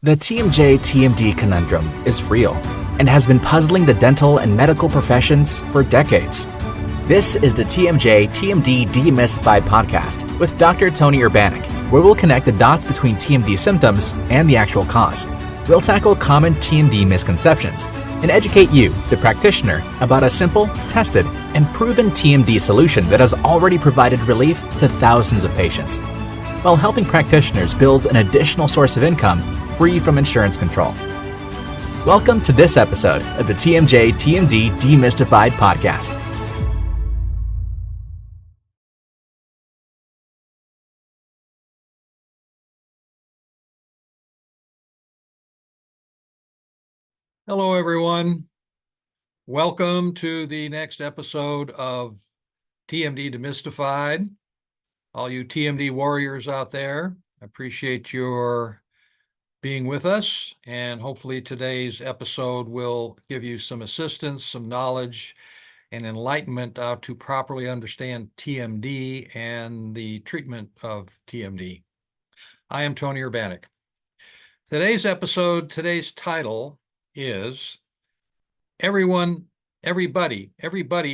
The TMJ-TMD conundrum is real and has been puzzling the dental and medical professions for decades. This is the TMJ-TMD Demystified podcast with Dr. Tony Urbanek, where we'll connect the dots between TMD symptoms and the actual cause. We'll tackle common TMD misconceptions and educate you, the practitioner, about a simple, tested, and proven TMD solution that has already provided relief to thousands of patients, while helping practitioners build an additional source of income free from insurance control. Welcome to this episode of the TMJ-TMD Demystified podcast. Hello, everyone. Welcome to the next episode of TMD Demystified. All you TMD warriors out there, I appreciate your being with us, and hopefully today's episode will give you some assistance, some knowledge, and enlightenment out to properly understand TMD and the treatment of TMD. I am Tony Urbanek. Today's title is Everybody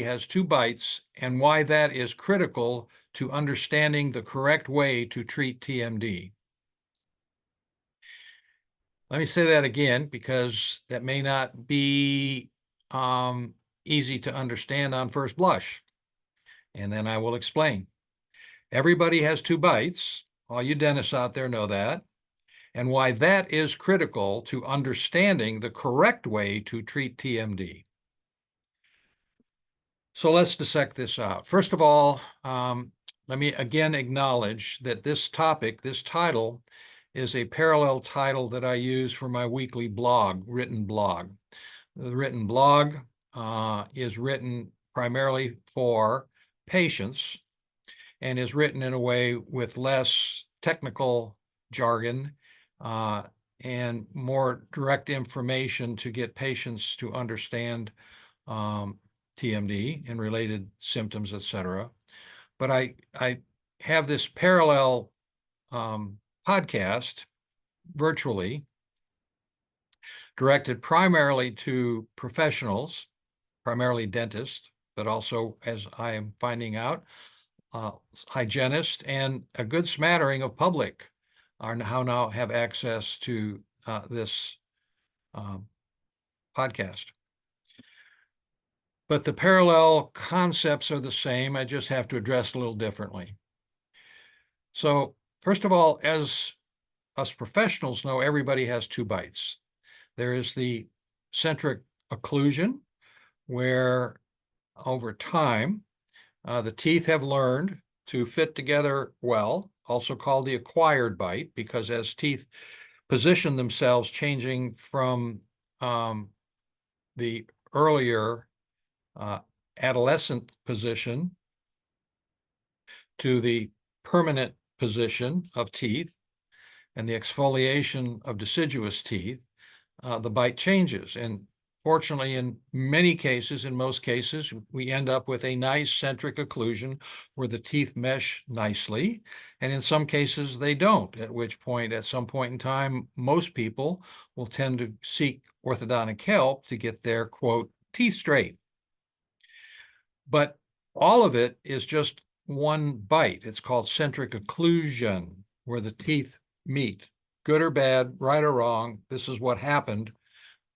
has two bites, and why that is critical to understanding the correct way to treat TMD. Let me say that again, because that may not be easy to understand on first blush, and then I will explain. Everybody has two bites. All you dentists out there know that, and why that is critical to understanding the correct way to treat TMD. So let's dissect this out. First of all, let me again acknowledge that this title, is a parallel title that I use for my weekly written blog. The written blog is written primarily for patients and is written in a way with less technical jargon and more direct information to get patients to understand TMD and related symptoms, etc. But I have this parallel podcast virtually directed primarily to professionals, primarily dentists, but also, as I am finding out, hygienists and a good smattering of public are now have access to this podcast. But the parallel concepts are the same. I just have to address a little differently. So first of all, as us professionals know, everybody has two bites. There is the centric occlusion, where over time, the teeth have learned to fit together well, also called the acquired bite, because as teeth position themselves, changing from the earlier adolescent position to the permanent position of teeth and the exfoliation of deciduous teeth, the bite changes. And fortunately, in most cases, we end up with a nice centric occlusion where the teeth mesh nicely. And in some cases, they don't, at which point, at some point in time, most people will tend to seek orthodontic help to get their, quote, teeth straight. But all of it is just one bite. It's called centric occlusion, where the teeth meet. Good or bad, right or wrong, this is what happened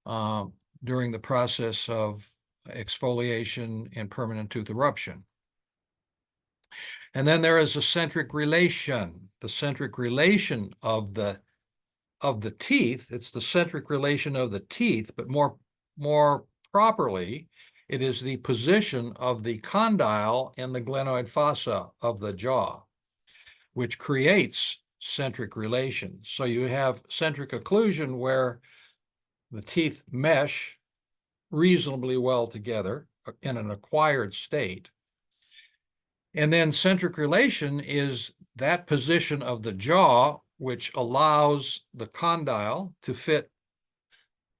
during the process of exfoliation and permanent tooth eruption. And then there is a centric relation, the centric relation of the teeth. It's the centric relation of the teeth, but more properly, it is the position of the condyle and the glenoid fossa of the jaw, which creates centric relation. So you have centric occlusion where the teeth mesh reasonably well together in an acquired state. And then centric relation is that position of the jaw which allows the condyle to fit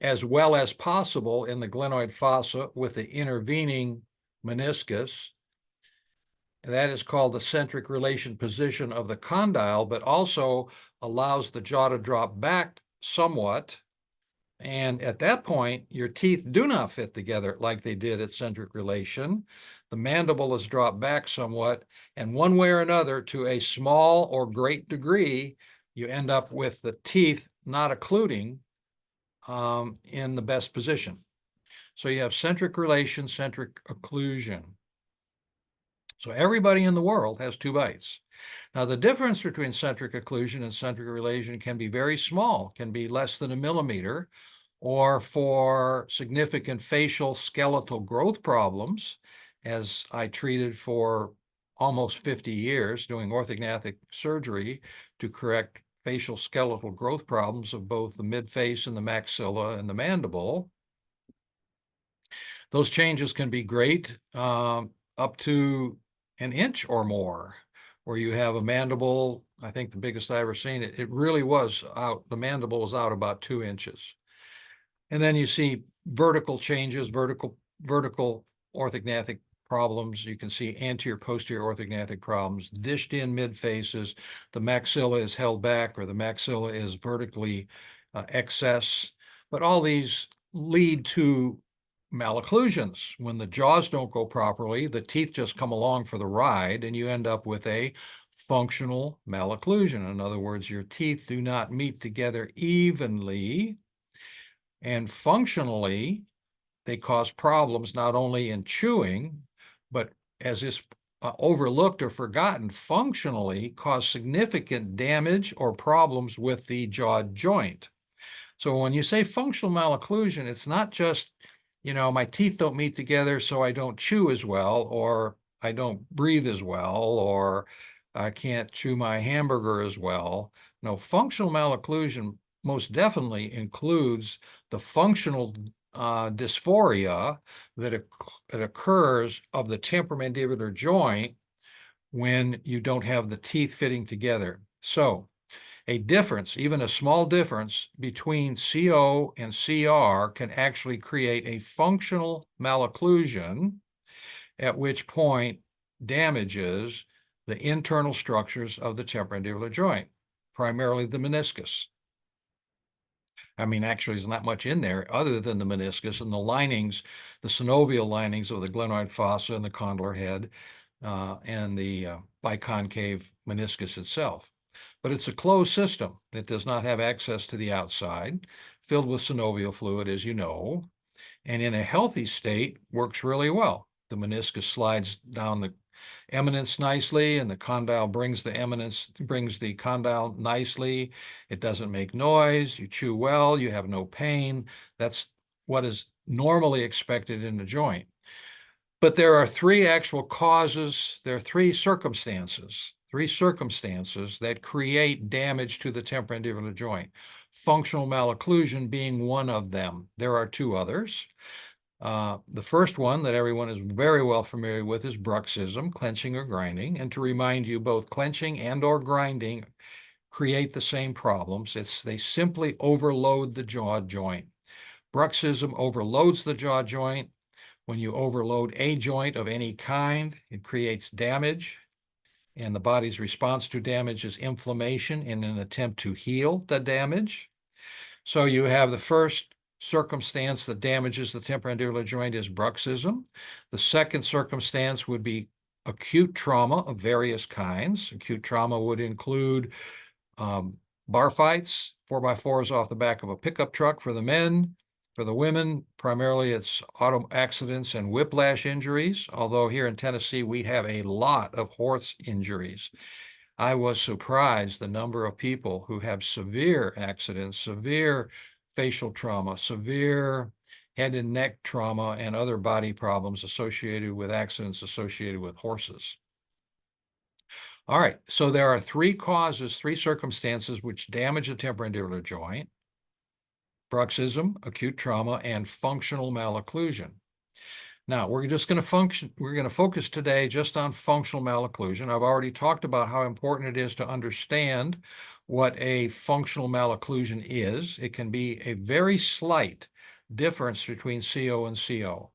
as well as possible in the glenoid fossa with the intervening meniscus. That is called the centric relation position of the condyle, but also allows the jaw to drop back somewhat. And at that point, your teeth do not fit together like they did at centric relation. The mandible is dropped back somewhat, and one way or another, to a small or great degree, you end up with the teeth not occluding in the best position. So you have centric relation, centric occlusion. So everybody in the world has two bites. Now, the difference between centric occlusion and centric relation can be very small, can be less than a millimeter, or for significant facial skeletal growth problems, as I treated for almost 50 years doing orthognathic surgery to correct facial skeletal growth problems of both the midface and the maxilla and the mandible. Those changes can be great, up to an inch or more, where you have a mandible. I think the biggest I ever seen it, it really was out, the mandible was out about 2 inches. And then you see vertical changes, vertical orthognathic problems. You can see anterior, posterior orthognathic problems, dished in mid faces. The maxilla is held back, or the maxilla is vertically excess. But all these lead to malocclusions. When the jaws don't go properly, the teeth just come along for the ride, and you end up with a functional malocclusion. In other words, your teeth do not meet together evenly. And functionally, they cause problems not only in chewing, but as is overlooked or forgotten, functionally cause significant damage or problems with the jaw joint. So when you say functional malocclusion, it's not just, my teeth don't meet together, so I don't chew as well, or I don't breathe as well, or I can't chew my hamburger as well. No, functional malocclusion most definitely includes the functional dysphoria that occurs of the temporomandibular joint when you don't have the teeth fitting together. So a difference, even a small difference between CO and CR, can actually create a functional malocclusion, at which point damages the internal structures of the temporomandibular joint, primarily the meniscus. I mean, actually, there's not much in there other than the meniscus and the linings, the synovial linings of the glenoid fossa and the condylar head, and the biconcave meniscus itself. But it's a closed system that does not have access to the outside, filled with synovial fluid, as you know, and in a healthy state works really well. The meniscus slides down the eminence nicely, and the condyle brings the condyle nicely. It doesn't make noise. You chew well. You have no pain. That's what is normally expected in the joint. But there are three actual causes. There are three circumstances that create damage to the temporomandibular joint. Functional malocclusion being one of them. There are two others. The first one that everyone is very well familiar with is bruxism, clenching or grinding. And to remind you, both clenching and or grinding create the same problems. They simply overload the jaw joint. Bruxism overloads the jaw joint. When you overload a joint of any kind, it creates damage. And the body's response to damage is inflammation in an attempt to heal the damage. So you have the first circumstance that damages the temporomandibular joint is bruxism. The second circumstance would be acute trauma of various kinds. Acute trauma would include bar fights, 4x4s off the back of a pickup truck for the men. For the women, primarily it's auto accidents and whiplash injuries, although here in Tennessee, we have a lot of horse injuries. I was surprised the number of people who have severe accidents, severe facial trauma, severe head and neck trauma, and other body problems associated with accidents associated with horses. All right, so there are three causes, three circumstances which damage the temporomandibular joint: bruxism, acute trauma, and functional malocclusion. Now, we're going to focus today just on functional malocclusion. I've already talked about how important it is to understand what a functional malocclusion is. It can be a very slight difference between CO and CR.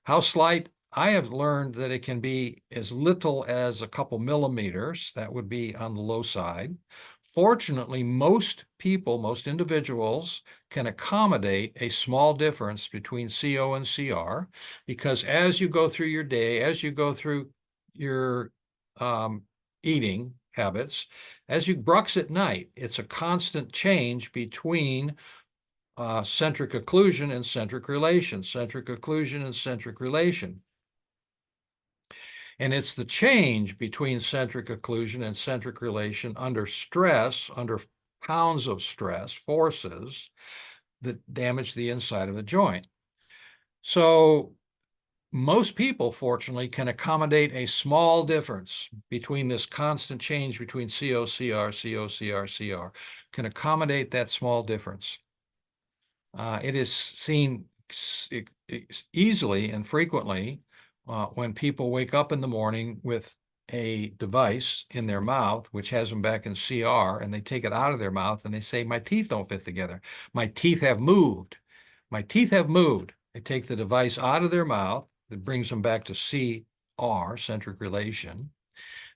How slight? I have learned that it can be as little as a couple millimeters. That would be on the low side. Fortunately, most people, most individuals can accommodate a small difference between CO and CR, because as you go through your day, as you go through your eating habits, as you brux at night, it's a constant change between centric occlusion and centric relation, centric occlusion and centric relation. And it's the change between centric occlusion and centric relation under stress, under pounds of stress, forces, that damage the inside of the joint. So most people, fortunately, can accommodate a small difference between this constant change between CO, CR, CO, CR, CR, can accommodate that small difference. It is seen easily and frequently when people wake up in the morning with a device in their mouth, which has them back in CR, and they take it out of their mouth and they say, my teeth don't fit together. My teeth have moved. My teeth have moved. They take the device out of their mouth. That brings them back to CR, centric relation.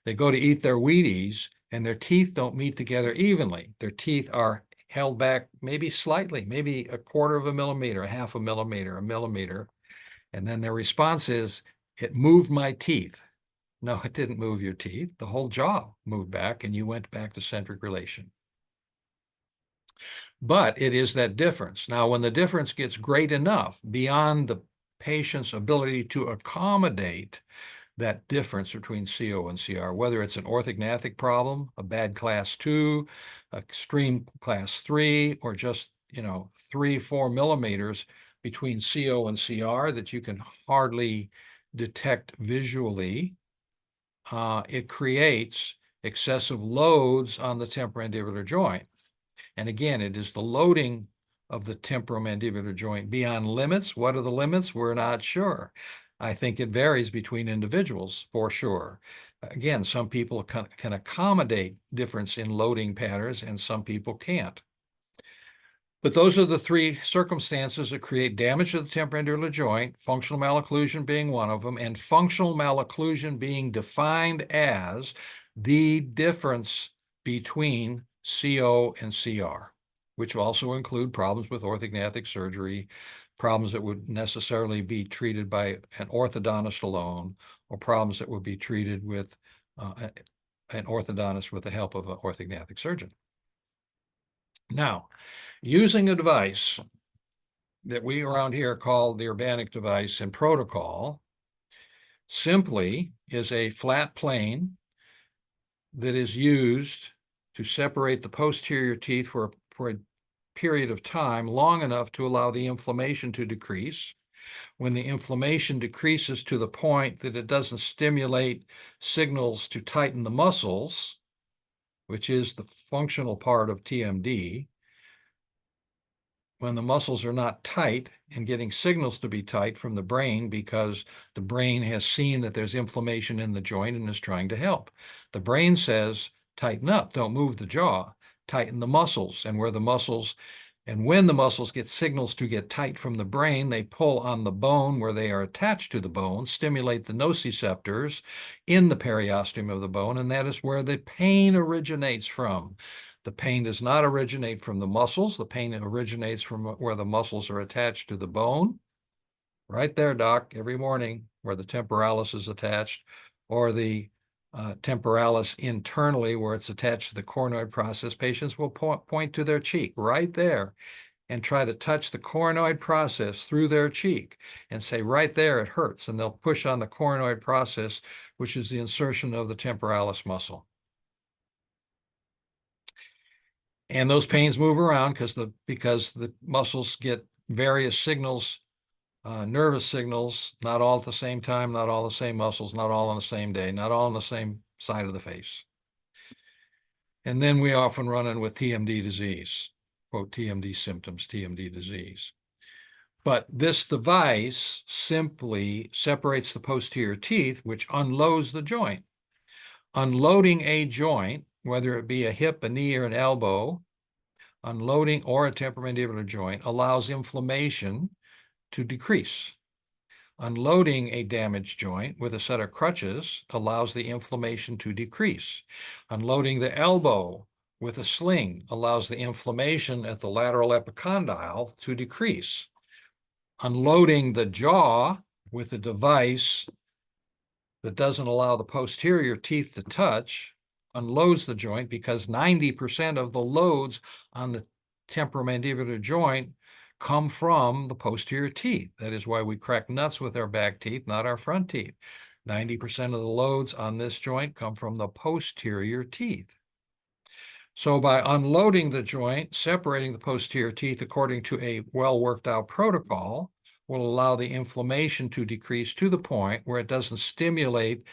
They go to eat their Wheaties, and their teeth don't meet together evenly. Their teeth are held back maybe slightly, maybe a quarter of a millimeter, a half a millimeter, a millimeter. And then their response is, it moved my teeth. No, it didn't move your teeth. The whole jaw moved back and you went back to centric relation. But it is that difference. Now, when the difference gets great enough beyond the patient's ability to accommodate that difference between CO and CR, whether it's an orthognathic problem, a bad class 2, extreme class 3, or just 3-4 millimeters between CO and CR that you can hardly detect visually, it creates excessive loads on the temporomandibular joint. And again, it is the loading of the temporomandibular joint beyond limits. What are the limits? We're not sure. I think it varies between individuals for sure. Again, some people can accommodate difference in loading patterns and some people can't. But those are the three circumstances that create damage to the temporomandibular joint, functional malocclusion being one of them, and functional malocclusion being defined as the difference between CO and CR, which will also include problems with orthognathic surgery, problems that would necessarily be treated by an orthodontist alone, or problems that would be treated with an orthodontist with the help of an orthognathic surgeon. Now, using a device that we around here call the Urbanek device and protocol, simply is a flat plane that is used to separate the posterior teeth for a period of time long enough to allow the inflammation to decrease. When the inflammation decreases to the point that it doesn't stimulate signals to tighten the muscles, which is the functional part of TMD, when the muscles are not tight and getting signals to be tight from the brain because the brain has seen that there's inflammation in the joint and is trying to help. The brain says, tighten up, don't move the jaw, tighten the muscles. And when the muscles get signals to get tight from the brain, they pull on the bone where they are attached to the bone, stimulate the nociceptors in the periosteum of the bone, and that is where the pain originates from. The pain does not originate from the muscles. The pain originates from where the muscles are attached to the bone. Right there, doc, every morning where the temporalis is attached, or the temporalis internally where it's attached to the coronoid process. Patients will point to their cheek right there and try to touch the coronoid process through their cheek and say, right there, it hurts. And they'll push on the coronoid process, which is the insertion of the temporalis muscle. And those pains move around because the muscles get various signals, nervous signals, not all at the same time, not all the same muscles, not all on the same day, not all on the same side of the face. And then we often run in with TMD disease, quote, TMD symptoms, TMD disease. But this device simply separates the posterior teeth, which unloads the joint. Unloading a joint, whether it be a hip, a knee, or an elbow, unloading or a temporomandibular joint allows inflammation to decrease. Unloading a damaged joint with a set of crutches allows the inflammation to decrease. Unloading the elbow with a sling allows the inflammation at the lateral epicondyle to decrease. Unloading the jaw with a device that doesn't allow the posterior teeth to touch unloads the joint, because 90% of the loads on the temporomandibular joint come from the posterior teeth. That is why we crack nuts with our back teeth, not our front teeth. 90% of the loads on this joint come from the posterior teeth. So by unloading the joint, separating the posterior teeth according to a well-worked out protocol will allow the inflammation to decrease to the point where it doesn't stimulate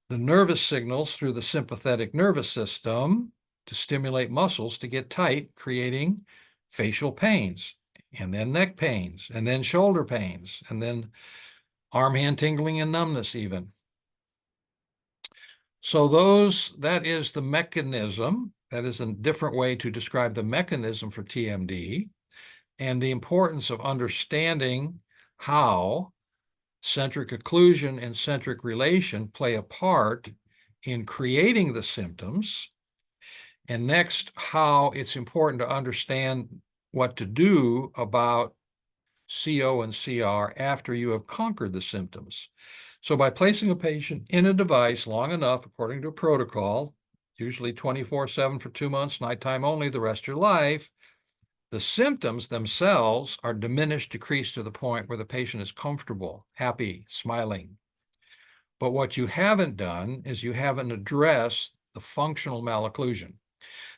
the nervous signals through the sympathetic nervous system to stimulate muscles to get tight, creating facial pains, and then neck pains, and then shoulder pains, and then arm, hand tingling and numbness even. So that is the mechanism. That is a different way to describe the mechanism for TMD and the importance of understanding how centric occlusion and centric relation play a part in creating the symptoms. And next, how it's important to understand what to do about CO and CR after you have conquered the symptoms. So by placing a patient in a device long enough, according to a protocol, usually 24/7 for 2 months, nighttime only the rest of your life, the symptoms themselves are diminished, decreased to the point where the patient is comfortable, happy, smiling. But what you haven't done is you haven't addressed the functional malocclusion.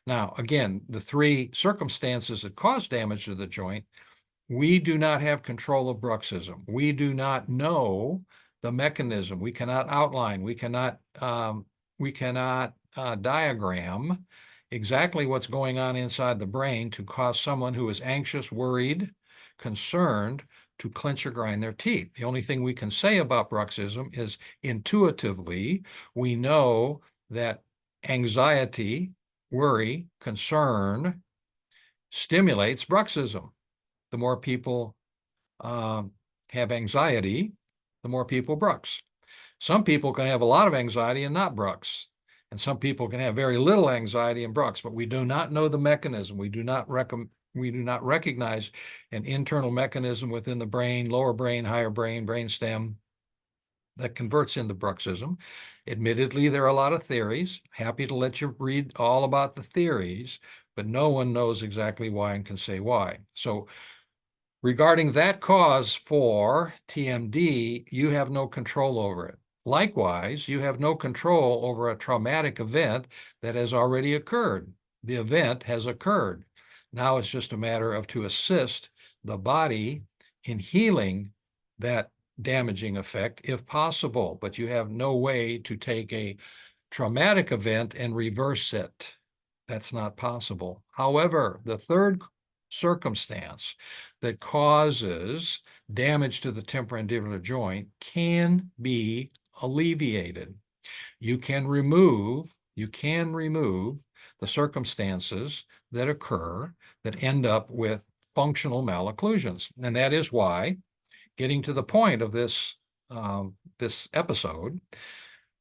Now, again, the 3 circumstances that cause damage to the joint, we do not have control of bruxism. We do not know the mechanism. We cannot outline. We cannot diagram exactly what's going on inside the brain to cause someone who is anxious, worried, concerned to clench or grind their teeth. The only thing we can say about bruxism is intuitively, we know that anxiety, worry, concern stimulates bruxism. The more people have anxiety, the more people brux. Some people can have a lot of anxiety and not brux. And some people can have very little anxiety and brux, but we do not know the mechanism. We do not recognize an internal mechanism within the brain, lower brain, higher brain, brainstem, that converts into bruxism. Admittedly, there are a lot of theories. Happy to let you read all about the theories, but no one knows exactly why and can say why. So regarding that cause for TMD, you have no control over it. Likewise, you have no control over a traumatic event that has already occurred. The event has occurred. Now it's just a matter of to assist the body in healing that damaging effect if possible, but you have no way to take a traumatic event and reverse it. That's not possible. However, the third circumstance that causes damage to the temporomandibular joint can be alleviated. You can remove the circumstances that occur that end up with functional malocclusions. And that is why, getting to the point of this episode,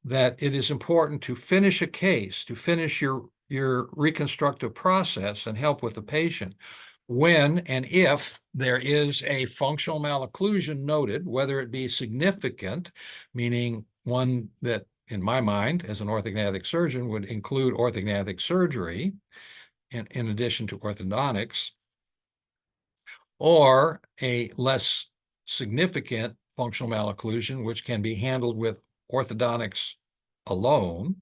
that it is important to finish a case, to finish your reconstructive process and help with the patient when and if there is a functional malocclusion noted, whether it be significant, meaning one that, in my mind, as an orthognathic surgeon, would include orthognathic surgery in addition to orthodontics, or a less significant functional malocclusion, which can be handled with orthodontics alone,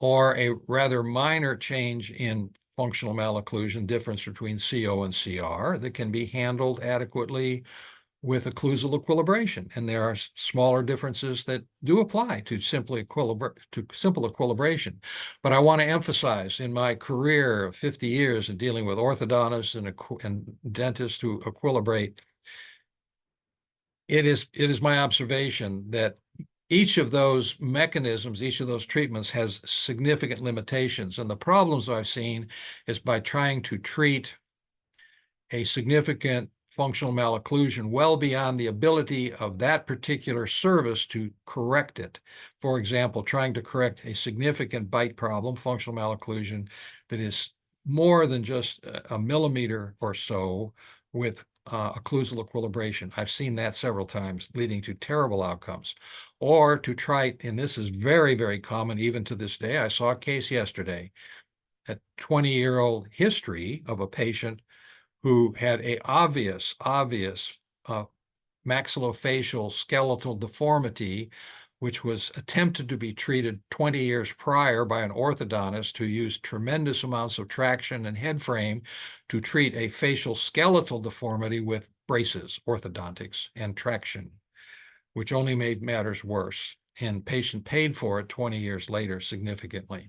or a rather minor change in functional malocclusion, difference between CO and CR, that can be handled adequately with occlusal equilibration. And there are smaller differences that do apply to simple equilibration. But I want to emphasize, in my career of 50 years of dealing with orthodontists and dentists who equilibrate, it is my observation that each of those mechanisms, each of those treatments has significant limitations. And the problems I've seen is by trying to treat a significant functional malocclusion well beyond the ability of that particular service to correct it. For example, trying to correct a significant bite problem, functional malocclusion, that is more than just a millimeter or so with occlusal equilibration. I've seen that several times, leading to terrible outcomes. Or to try, and this is very, very common even to this day. I saw a case yesterday, a 20-year-old history of a patient who had a obvious maxillofacial skeletal deformity, which was attempted to be treated 20 years prior by an orthodontist who used tremendous amounts of traction and head frame to treat a facial skeletal deformity with braces, orthodontics, and traction, which only made matters worse. And patient paid for it 20 years later significantly.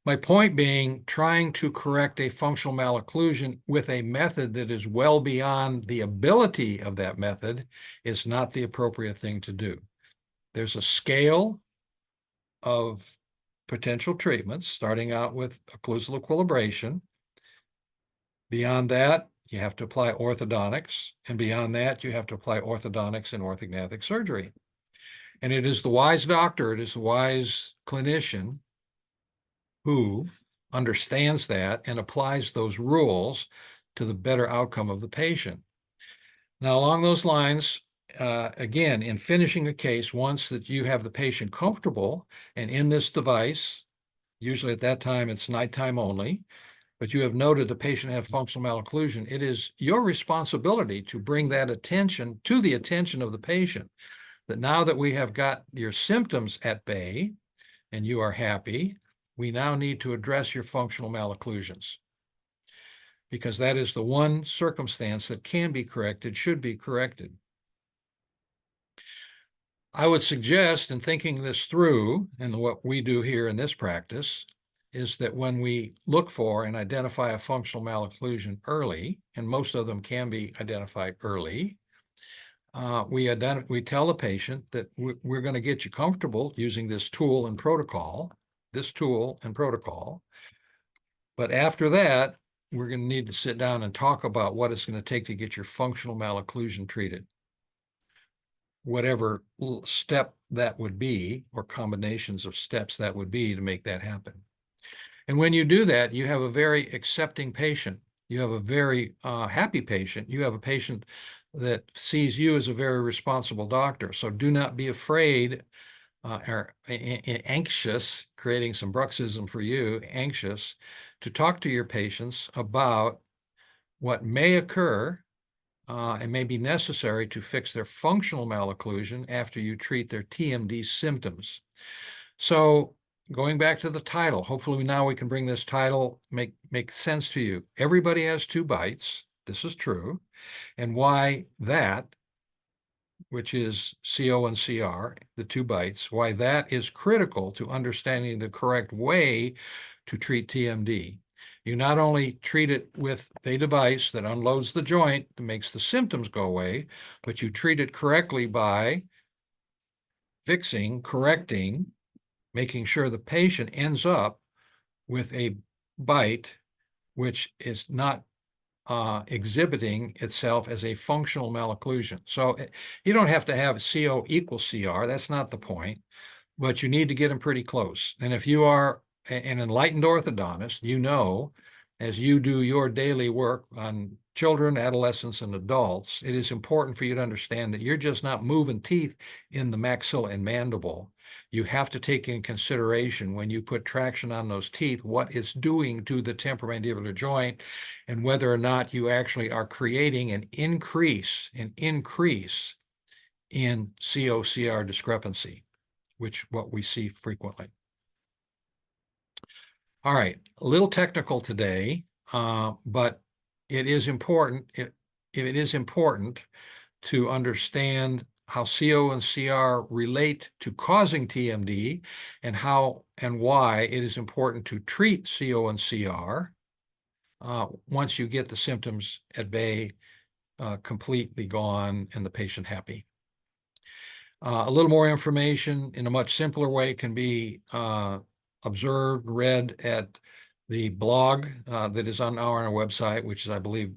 My point being, trying to correct a functional malocclusion with a method that is well beyond the ability of that method is not the appropriate thing to do. There's a scale of potential treatments, starting out with occlusal equilibration. Beyond that, you have to apply orthodontics, and beyond that, you have to apply orthodontics and orthognathic surgery. And it is the wise doctor, it is the wise clinician who understands that and applies those rules to the better outcome of the patient. Now, along those lines, again, in finishing a case, once that you have the patient comfortable and in this device, usually at that time it's nighttime only, but you have noted the patient have functional malocclusion, it is your responsibility to bring that attention to the attention of the patient, that now that we have got your symptoms at bay and you are happy, we now need to address your functional malocclusions, because that is the one circumstance that can be corrected, should be corrected. I would suggest, in thinking this through, and what we do here in this practice, is that when we look for and identify a functional malocclusion early, and most of them can be identified early, we tell the patient that we're going to get you comfortable using this tool and protocol, but after that, we're going to need to sit down and talk about what it's going to take to get your functional malocclusion treated, whatever step that would be, or combinations of steps that would be to make that happen. And when you do that, you have a very accepting patient. You have a very happy patient. You have a patient that sees you as a very responsible doctor. So do not be afraid or anxious, creating some bruxism for you, anxious, to talk to your patients about what may occur and may be necessary to fix their functional malocclusion after you treat their TMD symptoms. So going back to the title, hopefully now we can bring this title, make sense to you. Everybody has two bites. This is true. And why that, which is CO and CR, the two bites, why that is critical to understanding the correct way to treat TMD. You not only treat it with a device that unloads the joint, that makes the symptoms go away, but you treat it correctly by fixing, correcting, making sure the patient ends up with a bite which is not exhibiting itself as a functional malocclusion. So you don't have to have CO equals CR, that's not the point, but you need to get them pretty close. And if you are an enlightened orthodontist, you know, as you do your daily work on children, adolescents, and adults, it is important for you to understand that you're just not moving teeth in the maxilla and mandible. You have to take in consideration, when you put traction on those teeth, what it's doing to the temporomandibular joint, and whether or not you actually are creating an increase in CO-CR discrepancy, which what we see frequently. All right, a little technical today, but it is important. It is important to understand how CO and CR relate to causing TMD, and how and why it is important to treat CO and CR once you get the symptoms at bay, completely gone, and the patient happy. A little more information in a much simpler way can be observed, read at the blog that is on our website, which is, I believe,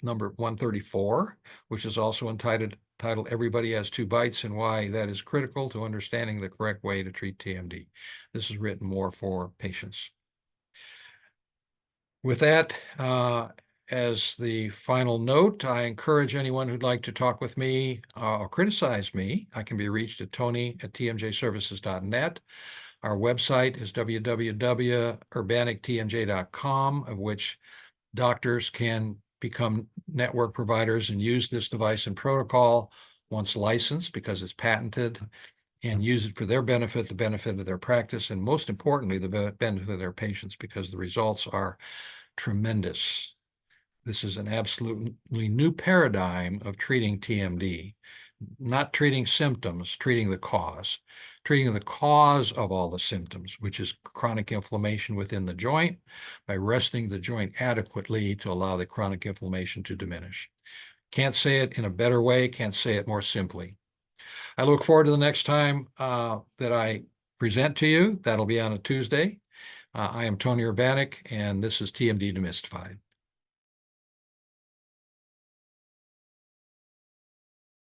number 134, which is also entitled Everybody Has Two Bites and Why That Is Critical to Understanding the Correct Way to Treat TMD. This is written more for patients. With that, as the final note, I encourage anyone who'd like to talk with me or criticize me. I can be reached at tony@tmjservices.net. Our website is www.urbanektmj.com, of which doctors can become network providers and use this device and protocol once licensed, because it's patented, and use it for their benefit, the benefit of their practice, and most importantly, the benefit of their patients, because the results are tremendous. This is an absolutely new paradigm of treating TMD, not treating symptoms, treating the cause of all the symptoms, which is chronic inflammation within the joint, by resting the joint adequately to allow the chronic inflammation to diminish. Can't say it in a better way, can't say it more simply. I look forward to the next time that I present to you. That'll be on a Tuesday. I am Tony Urbanek, and this is TMD Demystified.